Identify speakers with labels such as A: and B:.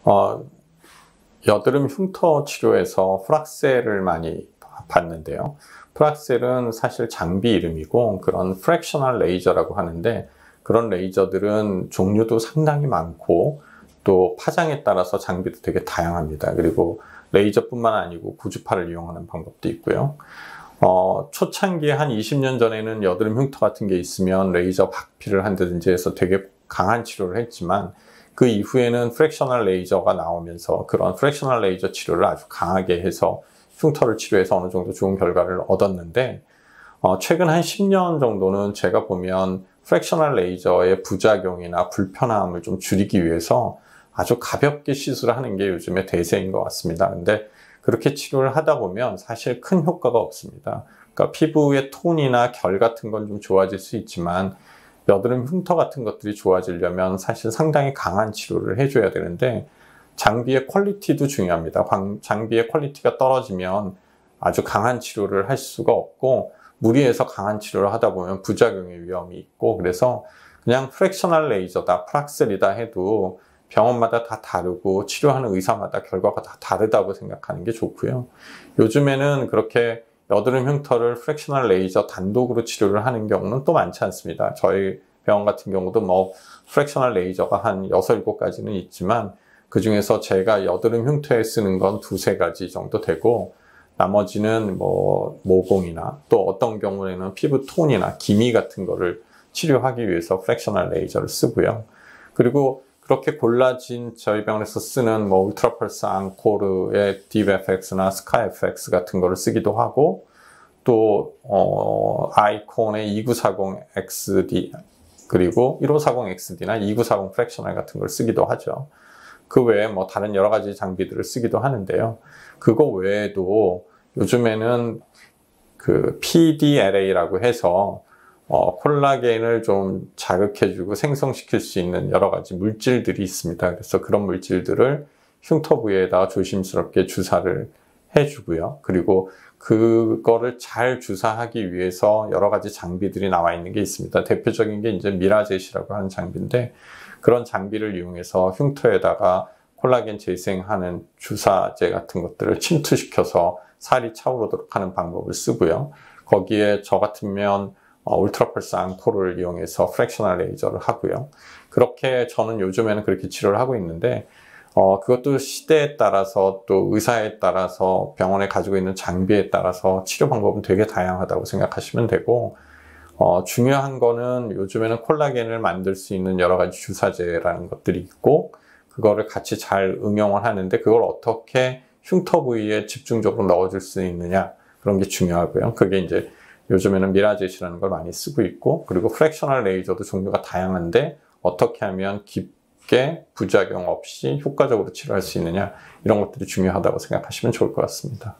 A: 어, 여드름 흉터 치료에서 프락셀을 많이 봤는데요. 프락셀은 사실 장비 이름이고 그런 프랙셔널 레이저라고 하는데, 그런 레이저들은 종류도 상당히 많고 또 파장에 따라서 장비도 되게 다양합니다. 그리고 레이저뿐만 아니고 고주파를 이용하는 방법도 있고요. 초창기에 한 20년 전에는 여드름 흉터 같은 게 있으면 레이저 박피를 한다든지 해서 되게 강한 치료를 했지만, 그 이후에는 프랙셔널 레이저가 나오면서 그런 프랙셔널 레이저 치료를 아주 강하게 해서 흉터를 치료해서 어느 정도 좋은 결과를 얻었는데, 최근 한 10년 정도는 제가 보면 프랙셔널 레이저의 부작용이나 불편함을 좀 줄이기 위해서 아주 가볍게 시술하는 게 요즘에 대세인 것 같습니다. 근데 그렇게 치료를 하다 보면 사실 큰 효과가 없습니다. 그러니까 피부의 톤이나 결 같은 건 좀 좋아질 수 있지만, 여드름 흉터 같은 것들이 좋아지려면 사실 상당히 강한 치료를 해줘야 되는데, 장비의 퀄리티도 중요합니다. 장비의 퀄리티가 떨어지면 아주 강한 치료를 할 수가 없고, 무리해서 강한 치료를 하다 보면 부작용의 위험이 있고, 그래서 그냥 프랙셔널 레이저다, 프락셀이다 해도 병원마다 다 다르고 치료하는 의사마다 결과가 다 다르다고 생각하는 게 좋고요. 요즘에는 그렇게 여드름 흉터를 프랙셔널 레이저 단독으로 치료를 하는 경우는 또 많지 않습니다. 저희 병원 같은 경우도 프랙셔널 레이저가 한 6, 7가지는 있지만, 그 중에서 제가 여드름 흉터에 쓰는 건 2, 3가지 정도 되고, 나머지는 모공이나 또 어떤 경우에는 피부 톤이나 기미 같은 거를 치료하기 위해서 프랙셔널 레이저를 쓰고요. 그리고 그렇게 골라진 저희 병원에서 쓰는 울트라 펄스 앙코르의 딥FX나 스카이FX 같은 거를 쓰기도 하고, 또 아이콘의 2940XD 그리고 1540XD나 2940 프랙셔널 같은 걸 쓰기도 하죠. 그 외에 다른 여러 가지 장비들을 쓰기도 하는데요. 그거 외에도 요즘에는 그 PDLA라고 해서 콜라겐을 좀 자극해주고 생성시킬 수 있는 여러 가지 물질들이 있습니다. 그래서 그런 물질들을 흉터 부위에다가 조심스럽게 주사를 해주고요. 그리고 그거를 잘 주사하기 위해서 여러 가지 장비들이 나와 있는 게 있습니다. 대표적인 게 이제 미라젯이라고 하는 장비인데, 그런 장비를 이용해서 흉터에다가 콜라겐 재생하는 주사제 같은 것들을 침투시켜서 살이 차오르도록 하는 방법을 쓰고요. 거기에 저 같으면 울트라 펄스 앙코르를 이용해서 프랙셔널 레이저를 하고요. 그렇게 저는 요즘에는 그렇게 치료를 하고 있는데, 그것도 시대에 따라서 또 의사에 따라서 병원에 가지고 있는 장비에 따라서 치료 방법은 되게 다양하다고 생각하시면 되고, 중요한 거는 요즘에는 콜라겐을 만들 수 있는 여러 가지 주사제라는 것들이 있고, 그거를 같이 잘 응용을 하는데 그걸 어떻게 흉터 부위에 집중적으로 넣어줄 수 있느냐, 그런 게 중요하고요. 그게 이제 요즘에는 미라젯이라는 걸 많이 쓰고 있고, 그리고 프랙셔널 레이저도 종류가 다양한데 어떻게 하면 깊게 부작용 없이 효과적으로 치료할 수 있느냐, 이런 것들이 중요하다고 생각하시면 좋을 것 같습니다.